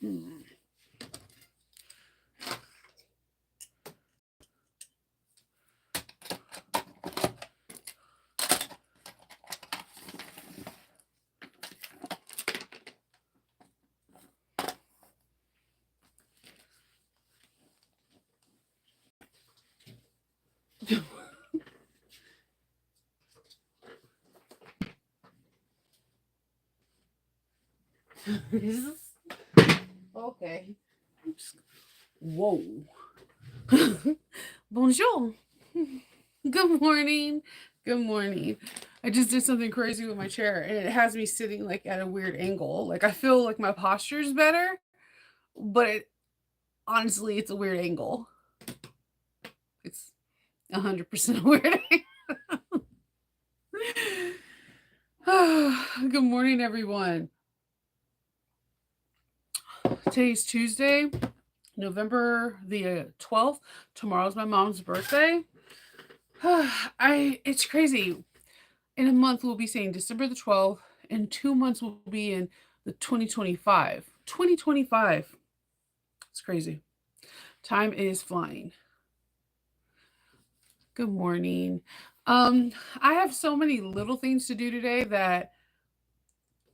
Hmm. Okay. Whoa. Bonjour. Good morning. Good morning. I just did something crazy with my chair and it has me sitting like at a weird angle. Like I feel like my posture is better, but honestly, it's a weird angle. It's 100% a weird angle. Good morning, everyone. Today's Tuesday, November the 12th. Tomorrow's my mom's birthday. It's crazy. In a month, we'll be saying December the 12th. In 2 months, we'll be in the 2025. 2025. It's crazy. Time is flying. Good morning. I have so many little things to do today that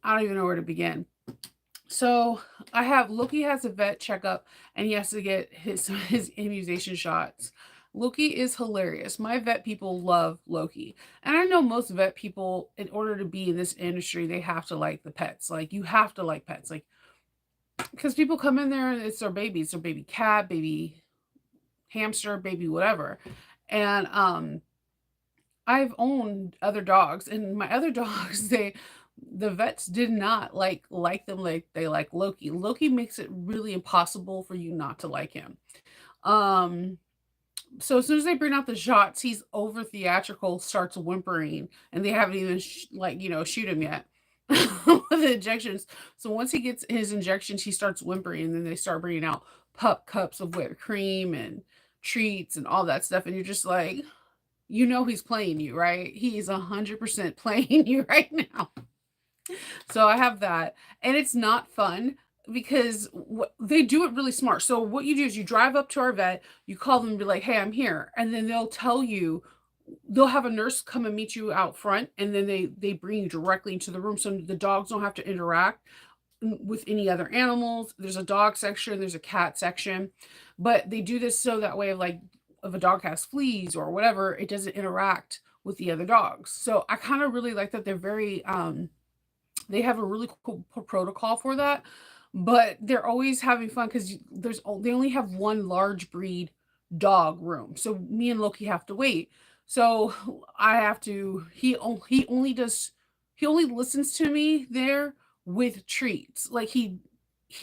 I don't even know where to begin. So I have Loki has a vet checkup and he has to get his immunization shots. Loki is hilarious. My vet people love Loki. And I know most vet people, in order to be in this industry, they have to like the pets. Like you have to like pets. Like because people come in there and it's their baby. It's their baby cat, baby hamster, baby whatever. And I've owned other dogs and my other dogs, the vets did not like them like they like Loki. Loki makes it really impossible for you not to like him. Um, so as soon as they bring out the shots, he's over theatrical, starts whimpering, and they haven't even shoot him yet with the injections. So once he gets his injections, he starts whimpering, and then they start bringing out pup cups of whipped cream and treats and all that stuff, and you're just like, he's playing you, right? He's 100% playing you right now. So I have that, and it's not fun because they do it really smart. So what you do is you drive up to our vet, you call them and be like, "Hey, I'm here," and then they'll tell you. They'll have a nurse come and meet you out front, and then they bring you directly into the room, so the dogs don't have to interact with any other animals. There's a dog section, there's a cat section, but they do this so that way, like if a dog has fleas or whatever, it doesn't interact with the other dogs. So I kind of really like that they're very they have a really cool protocol for that, but they're always having fun because they only have one large breed dog room, so me and Loki have to wait. So I have to. He only listens to me there with treats. Like he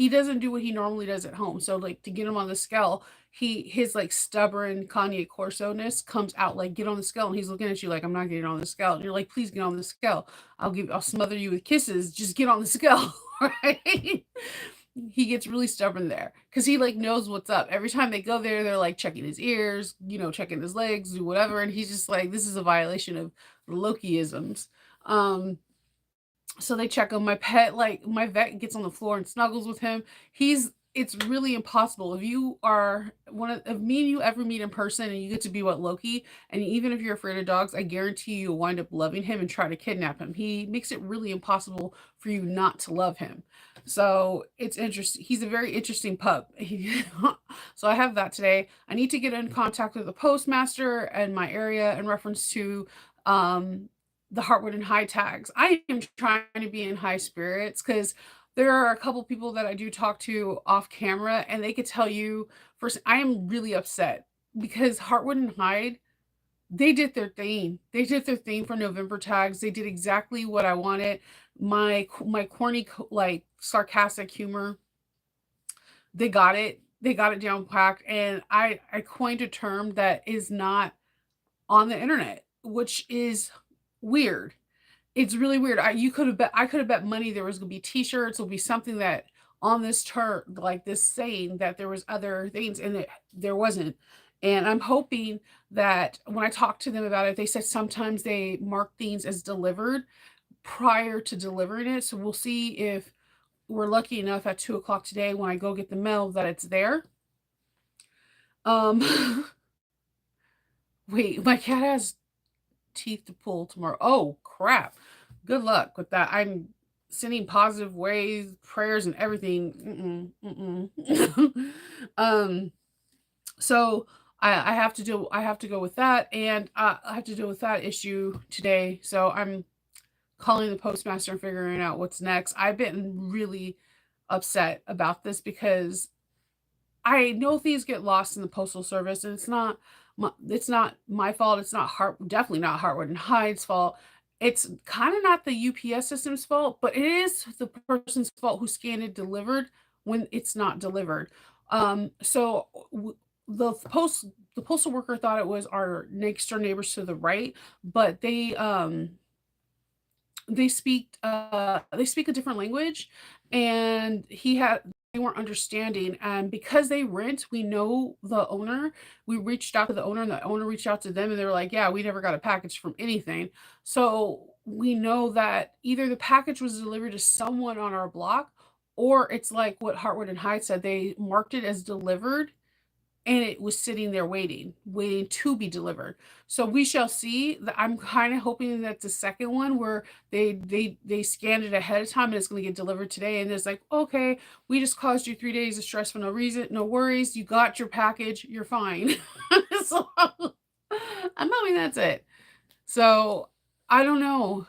doesn't do what he normally does at home. So like to get him on the scale, his like stubborn Kanye Corso-ness comes out like get on the scale, and he's looking at you like I'm not getting on the scale. And you're like, please get on the scale. I'll smother you with kisses. Just get on the scale, right? He gets really stubborn there because he like knows what's up. Every time they go there, they're like checking his ears, checking his legs, do whatever, and he's just like, this is a violation of the Lokiisms. Um, so they check him. My vet gets on the floor and snuggles with him. It's really impossible if you are if me and you ever meet in person and you get to be what Loki, and even if you're afraid of dogs, I guarantee you'll wind up loving him and try to kidnap him. He makes it really impossible for you not to love him. So it's interesting. He's a very interesting pup. So I have that today. I need to get in contact with the postmaster in my area in reference to um the Heartwood and high tags. I am trying to be in high spirits because there are a couple people that I do talk to off camera, and they could tell you first, I am really upset because Heartwood and Hyde, they did their thing. They did their thing for November tags. They did exactly what I wanted. My corny like sarcastic humor, they got it. They got it down packed, and I coined a term that is not on the internet, which is weird. It's really weird. I could have bet money there was gonna be T-shirts, will be something that on this term, like this saying that there was other things, and there wasn't. And I'm hoping that when I talked to them about it, they said sometimes they mark things as delivered prior to delivering it. So we'll see if we're lucky enough at 2 o'clock today when I go get the mail that it's there. Um, wait, my cat has teeth to pull tomorrow. Oh, crap. Good luck with that. I'm sending positive ways, prayers, and everything. um, so I have to go with that, and I have to deal with that issue today. So I'm calling the postmaster and figuring out what's next. I've been really upset about this because I know things get lost in the postal service, and it's not my fault. It's not definitely not Hartwood and Hyde's fault. It's kind of not the UPS system's fault, but it is the person's fault who scanned it delivered when it's not delivered. So the postal worker thought it was our next door neighbors to the right, but they speak a different language, and they weren't understanding, and because they rent, we know the owner. We reached out to the owner, and the owner reached out to them, and they were like, yeah, we never got a package from anything. So we know that either the package was delivered to someone on our block, or it's like what Hartwood and Hyde said, they marked it as delivered, and it was sitting there waiting to be delivered. So we shall see. I'm kind of hoping that the second one where they scanned it ahead of time and it's going to get delivered today, and it's like, okay, we just caused you 3 days of stress for no reason, no worries, you got your package, you're fine. So I'm hoping that's it. So I don't know.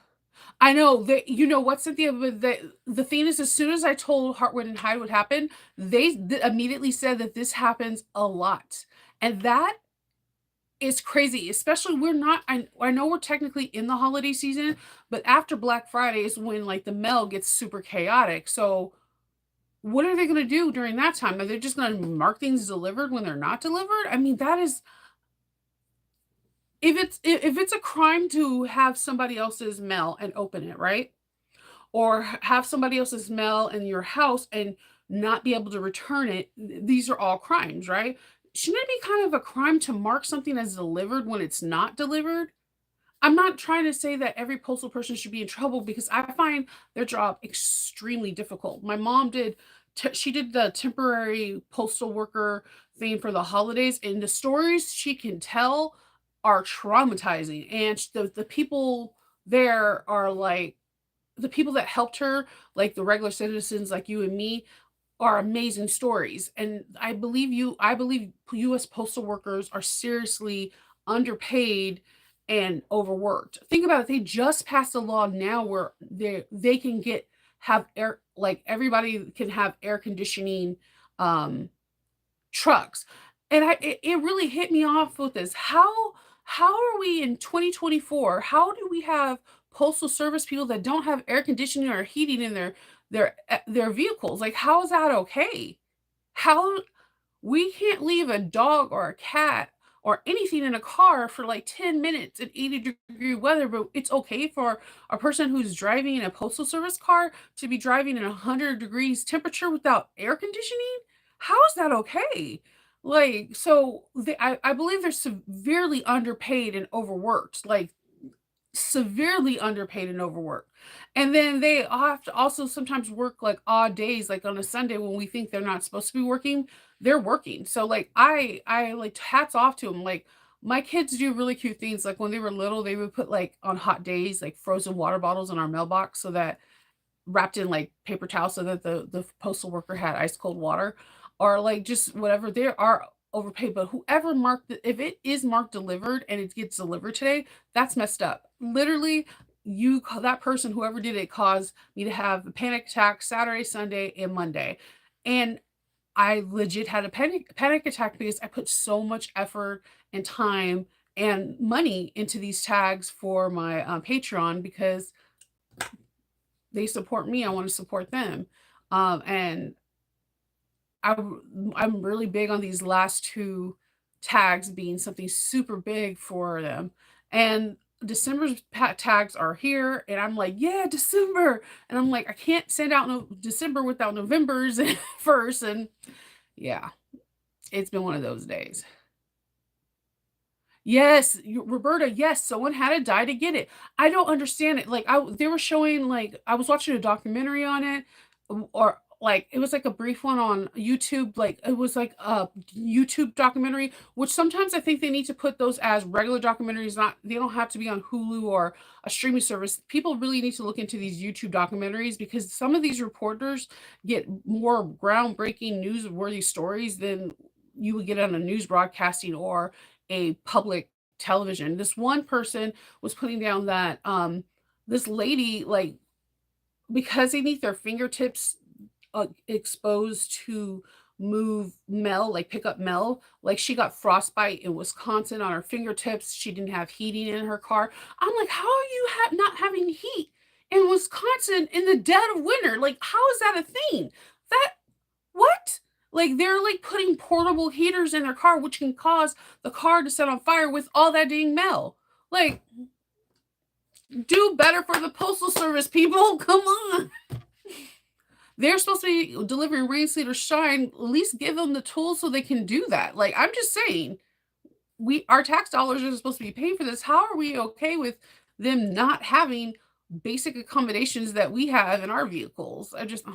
I know that, you know what, Cynthia, but the thing is, as soon as I told Hartwood and Hyde what happened, they immediately said that this happens a lot. And that is crazy, especially we're not, I know we're technically in the holiday season, but after Black Friday is when like the mail gets super chaotic. So what are they going to do during that time? Are they just going to mark things delivered when they're not delivered? I mean, that is, if it's a crime to have somebody else's mail and open it, right? Or have somebody else's mail in your house and not be able to return it, these are all crimes, right? Shouldn't it be kind of a crime to mark something as delivered when it's not delivered? I'm not trying to say that every postal person should be in trouble because I find their job extremely difficult. My mom she did the temporary postal worker thing for the holidays, and the stories she can tell are traumatizing. And the people there are like, the people that helped her, like the regular citizens like you and me, are amazing stories. And I believe US postal workers are seriously underpaid and overworked. Think about it, they just passed a law now where they can have air, like everybody can have air conditioning um trucks. And it really hit me off with this. How are we in 2024? How do we have postal service people that don't have air conditioning or heating in their vehicles? Like, how is that okay? How we can't leave a dog or a cat or anything in a car for like 10 minutes in 80-degree weather, but it's okay for a person who's driving in a postal service car to be driving in 100 degrees temperature without air conditioning? How is that okay? Like, so I believe they're severely underpaid and overworked. Like, severely underpaid and overworked. And then they have to also sometimes work like odd days, like on a Sunday when we think they're not supposed to be working, they're working. So like I like hats off to them. Like my kids do really cute things. Like when they were little, they would put like on hot days like frozen water bottles in our mailbox so that wrapped in like paper towel so that the postal worker had ice cold water, or like just whatever. They are overpaid, but whoever marked if it is marked delivered and it gets delivered today, that's messed up. Literally, that person, whoever did it, caused me to have a panic attack Saturday, Sunday, and Monday. And I legit had a panic attack because I put so much effort and time and money into these tags for my Patreon because they support me. I want to support them. And I'm really big on these last two tags being something super big for them. And December's tags are here, and I'm like, yeah, December. And I'm like, I can't send out no December without November's first. And yeah, it's been one of those days. Yes, Roberta, yes, someone had to die to get it. I don't understand it. Like they were showing, like I was watching a documentary on it. or like it was like a brief one on YouTube, like it was like a YouTube documentary, which sometimes I think they need to put those as regular documentaries, not they don't have to be on Hulu or a streaming service. People really need to look into these YouTube documentaries because some of these reporters get more groundbreaking newsworthy stories than you would get on a news broadcasting or a public television. This one person was putting down that this lady like because they need their fingertips exposed to move Mel, like pick up Mel. Like she got frostbite in Wisconsin on her fingertips. She didn't have heating in her car. I'm like, how are you not having heat in Wisconsin in the dead of winter? Like, how is that a thing? That what? Like they're like putting portable heaters in their car, which can cause the car to set on fire with all that dang Mel. Like, do better for the postal service, people. Come on. They're supposed to be delivering rain, sleet, or shine. At least give them the tools so they can do that. Like I'm just saying, we our tax dollars are supposed to be paying for this. How are we okay with them not having basic accommodations that we have in our vehicles? I just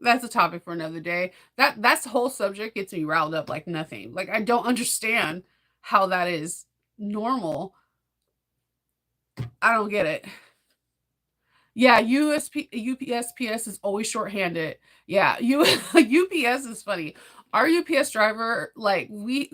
that's a topic for another day. That's the whole subject gets me riled up like nothing. Like I don't understand how that is normal. I don't get it. Yeah, USPS is always shorthanded. Yeah, UPS is funny. Our UPS driver, like we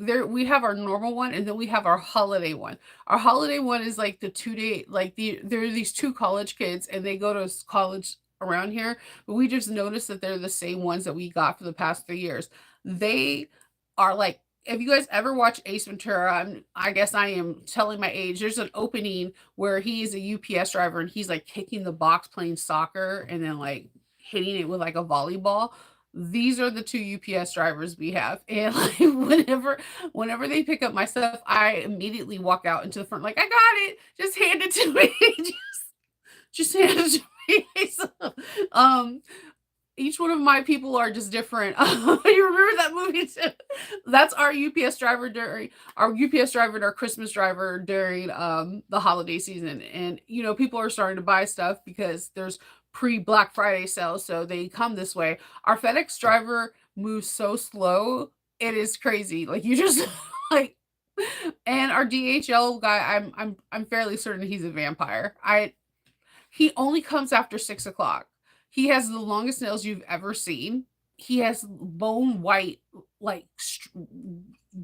have our normal one and then we have our holiday one. Our holiday one is like the 2 day, like there are these two college kids and they go to college around here, but we just noticed that they're the same ones that we got for the past 3 years. They are like if you guys ever watch Ace Ventura, I guess I am telling my age. There's an opening where he's a UPS driver and he's like kicking the box playing soccer and then like hitting it with like a volleyball. These are the two UPS drivers we have. And like whenever they pick up my stuff, I immediately walk out into the front like I got it. Just hand it to me. just hand it to me. So, um each one of my people are just different. You remember that movie too? That's our UPS driver during our UPS driver and our Christmas driver during the holiday season. And people are starting to buy stuff because there's pre Black Friday sales, so they come this way. Our FedEx driver moves so slow, it is crazy. Like you just like and our DHL guy, I'm fairly certain he's a vampire. I He only comes after 6 o'clock. He has the longest nails you've ever seen. He has bone white, like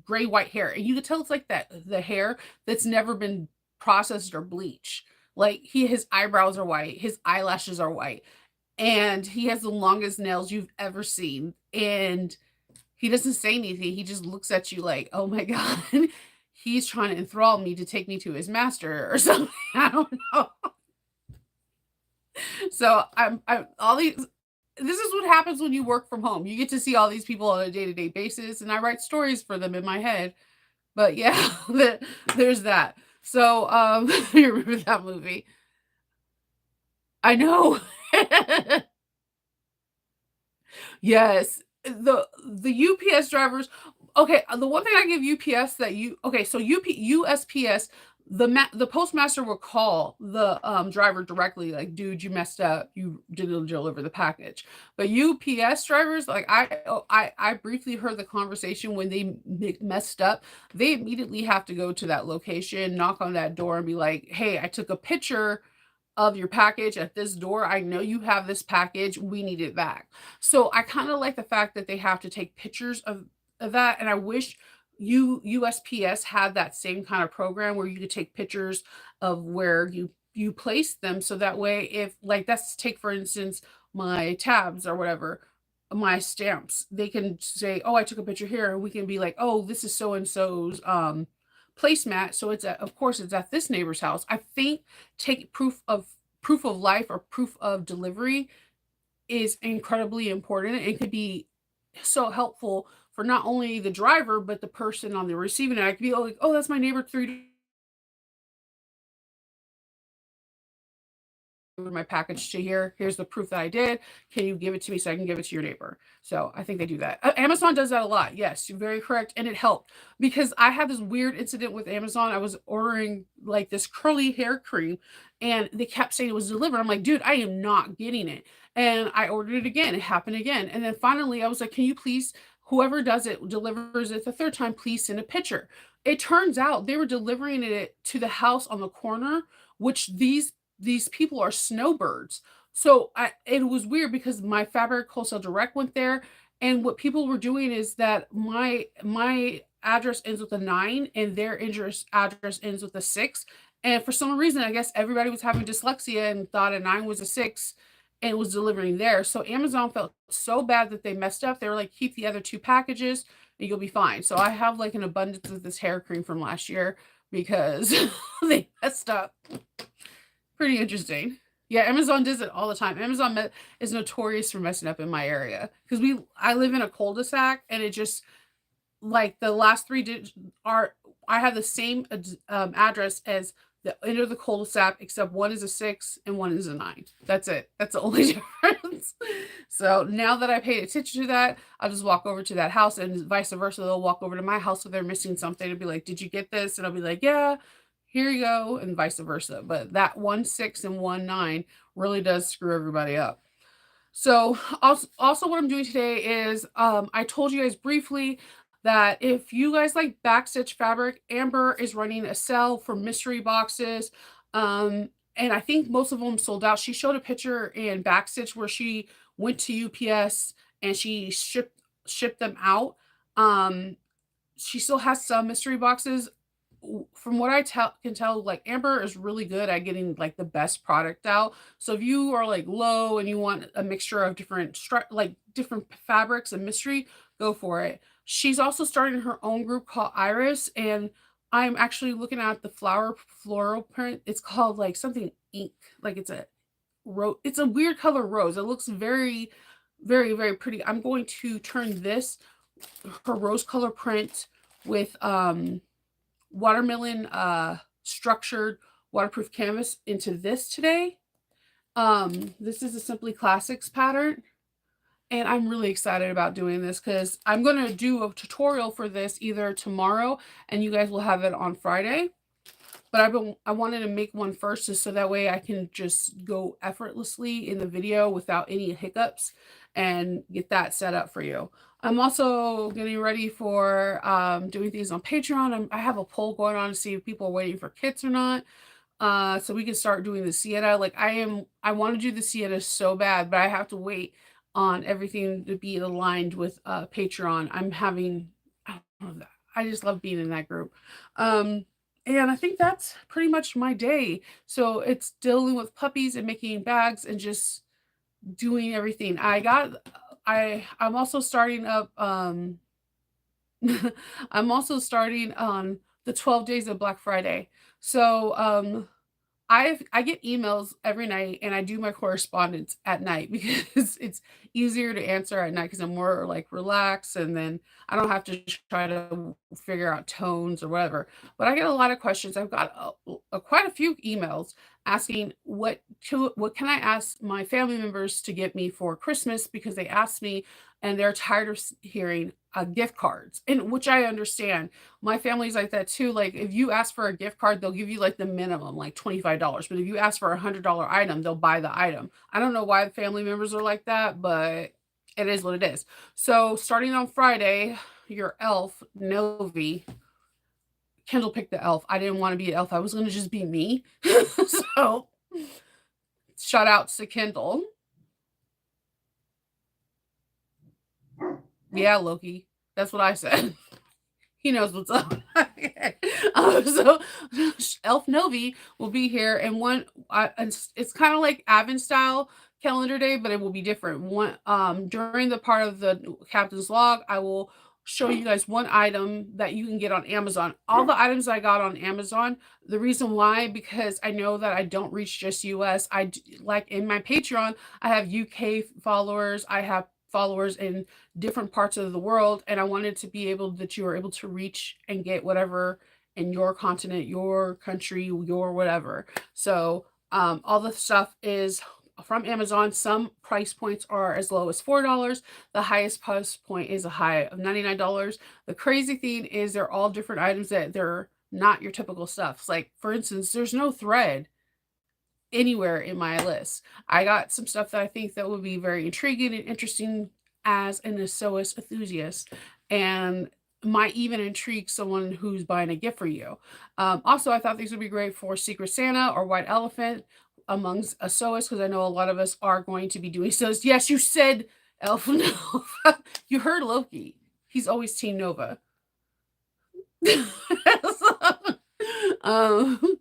gray white hair, and you can tell it's like that the hair that's never been processed or bleached. Like his eyebrows are white, his eyelashes are white, and he has the longest nails you've ever seen. And he doesn't say anything. He just looks at you like, oh my god, he's trying to enthrall me to take me to his master or something. I don't know. So I'm all these this is what happens when you work from home. You get to see all these people on a day-to-day basis and I write stories for them in my head. But yeah, there's that. So you remember that movie? I know. Yes. The UPS drivers okay, the one thing I give UPS that you okay, so USPS, the postmaster will call the driver directly, like, dude, you messed up. You didn't deliver the package. But UPS drivers, like I briefly heard the conversation when they messed up. They immediately have to go to that location, knock on that door, and be like, hey, I took a picture of your package at this door. I know you have this package. We need it back. So I kind of like the fact that they have to take pictures of that. And I wish USPS had that same kind of program where you could take pictures of where you place them. So that way, if like that's take for instance my tabs or whatever, my stamps, they can say, "Oh, I took a picture here," and we can be like, "Oh, this is so and so's placemat, so it's at of course, it's at this neighbor's house." I think take proof of life or proof of delivery is incredibly important. It could be so helpful for not only the driver, but the person on the receiving end. I could be like, "Oh, that's my neighbor 3 my package to here. Here's the proof that I did. Can you give it to me so I can give it to your neighbor? So I think they do that. Amazon does that a lot. Yes, you're very correct. And it helped because I had this weird incident with Amazon. I was ordering like this curly hair cream and they kept saying it was delivered. I'm like, dude, I am not getting it. And I ordered it again. It happened again. And then finally I was like, can you please, whoever does it, delivers it the third time, please send a picture. It turns out they were delivering it to the house on the corner, which these people are snowbirds. So it was weird because my Fabric Wholesale Direct went there, and what people were doing is that my address ends with a 9, and their address ends with a 6. And for some reason, I guess everybody was having dyslexia and thought a 9 was a 6 and was delivering there. So Amazon felt so bad that they messed up. They were like, keep the other 2 packages and you'll be fine. So I have like an abundance of this hair cream from last year because they messed up. Pretty interesting. Yeah, Amazon does it all the time. Amazon is notorious for messing up in my area because I live in a cul-de-sac and it just like the last 3 digits are I have the same address as the end of the cul-de-sac, except one is a 6 and one is a 9. That's it. That's the only difference. So now that I paid attention to that, I'll just walk over to that house and vice versa. They'll walk over to my house if they're missing something and be like, did you get this? And I'll be like, yeah, here you go, and vice versa. But that 1 6 and 1 9 really does screw everybody up. So also what I'm doing today is I told you guys briefly that if you guys like backstitch fabric, Amber is running a sale for mystery boxes. And I think most of them sold out. She showed a picture in backstitch where she went to UPS and she shipped them out. Um, she still has some mystery boxes. From what can tell, like Amber is really good at getting like the best product out. So if you are like low and you want a mixture of different different fabrics and mystery, go for it. She's also starting her own group called Iris, and I'm actually looking at the floral print. It's called like something ink, like it's a weird color rose. It looks very, very, very pretty. I'm going to turn her rose color print with watermelon structured waterproof canvas into this today. This is a Simply Classics pattern, and I'm really excited about doing this because I'm going to do a tutorial for this either tomorrow and you guys will have it on Friday. But I wanted to make one first just so that way I can just go effortlessly in the video without any hiccups and get that set up for you. I'm also getting ready for doing things on Patreon. I have a poll going on to see if people are waiting for kits or not. So we can start doing the sienna. Like I want to do the sienna so bad, but I have to wait on everything to be aligned with Patreon. I don't know, I just love being in that group. And I think that's pretty much my day. So it's dealing with puppies and making bags and just doing everything. I'm also starting up I'm also starting on the 12 days of Black Friday. So I get emails every night and I do my correspondence at night because it's easier to answer at night because I'm more like relaxed and then I don't have to try to figure out tones or whatever. But I get a lot of questions. I've got quite a few emails asking what can I ask my family members to get me for Christmas because they asked me and they're tired of hearing gift cards, and which I understand. My family's like that too. Like if you ask for a gift card, they'll give you like the minimum, like $25. But if you ask for $100 item, they'll buy the item. I don't know why the family members are like that, but it is what it is. So starting on Friday, your elf, Novi, Kendall picked the elf. I didn't want to be an elf. I was going to just be me. So shout out to Kendall. Yeah, Loki. That's what I said. He knows what's up. So Elf Novi will be here, and it's kind of like Advent style calendar day, but it will be different. During the part of the captain's log, I will show you guys one item that you can get on Amazon. All the items I got on Amazon, the reason why, because I know that I don't reach just US. Like in my Patreon, I have UK followers. I have followers in different parts of the world, and I wanted to be able that you are able to reach and get whatever in your continent, your country, your whatever. So All the stuff is from Amazon. Some price points are as low as $4. The highest price point is a high of $99. The crazy thing is they're all different items that they're not your typical stuff. Like, for instance, there's no thread anywhere in my list. I got some stuff that I think that would be very intriguing and interesting as an sewist enthusiast, and might even intrigue someone who's buying a gift for you. Also, I thought these would be great for Secret Santa or White Elephant amongst a sewist, because I know a lot of us are going to be doing so. Yes, you said Elf Nova. You heard Loki. He's always Team Nova. um,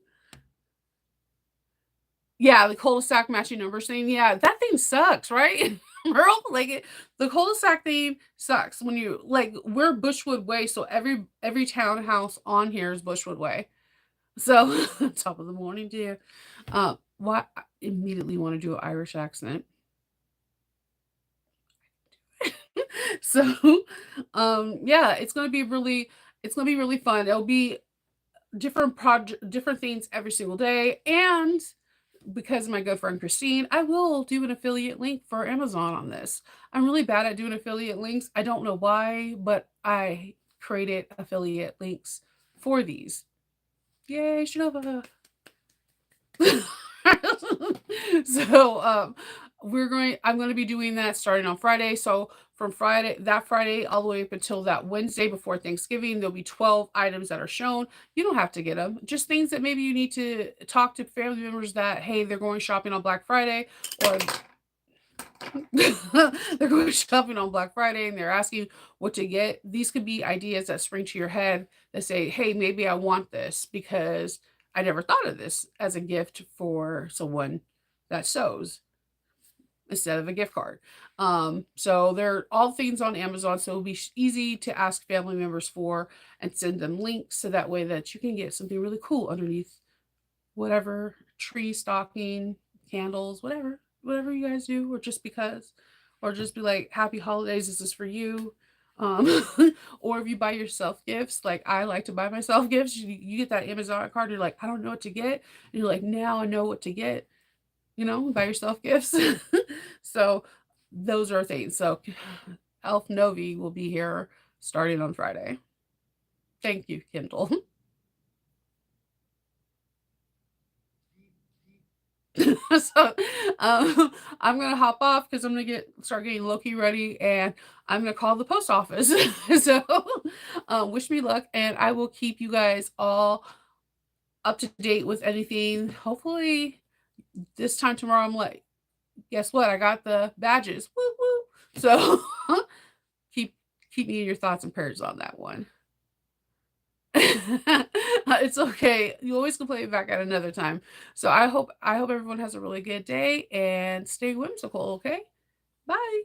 Yeah, the cul-de-sac matching numbers thing. Yeah, that thing sucks, right? Merle, like the cul-de-sac thing sucks when you like we're Bushwood Way, so every townhouse on here is Bushwood Way. So top of the morning, dear. Why I immediately want to do an Irish accent. So yeah, it's gonna be really fun. It'll be different things every single day. And because of my good friend Christine, I will do an affiliate link for Amazon on this. I'm really bad at doing affiliate links. I don't know why, but I created affiliate links for these. Yay, Shanova. So I'm going to be doing that starting on Friday. So from Friday all the way up until that Wednesday before Thanksgiving, there'll be 12 items that are shown. You don't have to get them, just things that maybe you need to talk to family members that, hey, they're going shopping on Black Friday, or they're going shopping on Black Friday and they're asking what to get. These could be ideas that spring to your head that say, hey, maybe I want this because I never thought of this as a gift for someone that sews instead of a gift card. So they're all things on Amazon, so it'll be easy to ask family members for and send them links so that way that you can get something really cool underneath whatever tree stocking, candles, whatever you guys do, or just because, or just be like, happy holidays, this is for you. Um, or if you buy yourself gifts, like I like to buy myself gifts, you get that Amazon card, you're like, I don't know what to get. And you're like, now I know what to get, buy yourself gifts. So those are things. So Elf Novi will be here starting on Friday. Thank you, Kindle. So I'm gonna hop off because I'm gonna start getting Loki ready, and I'm gonna call the post office. So wish me luck, and I will keep you guys all up to date with anything. Hopefully this time tomorrow I'm like, guess what? I got the badges. Woo woo. So keep keep me in your thoughts and prayers on that one. It's okay. You always can play it back at another time. So I hope everyone has a really good day and stay whimsical, okay? Bye.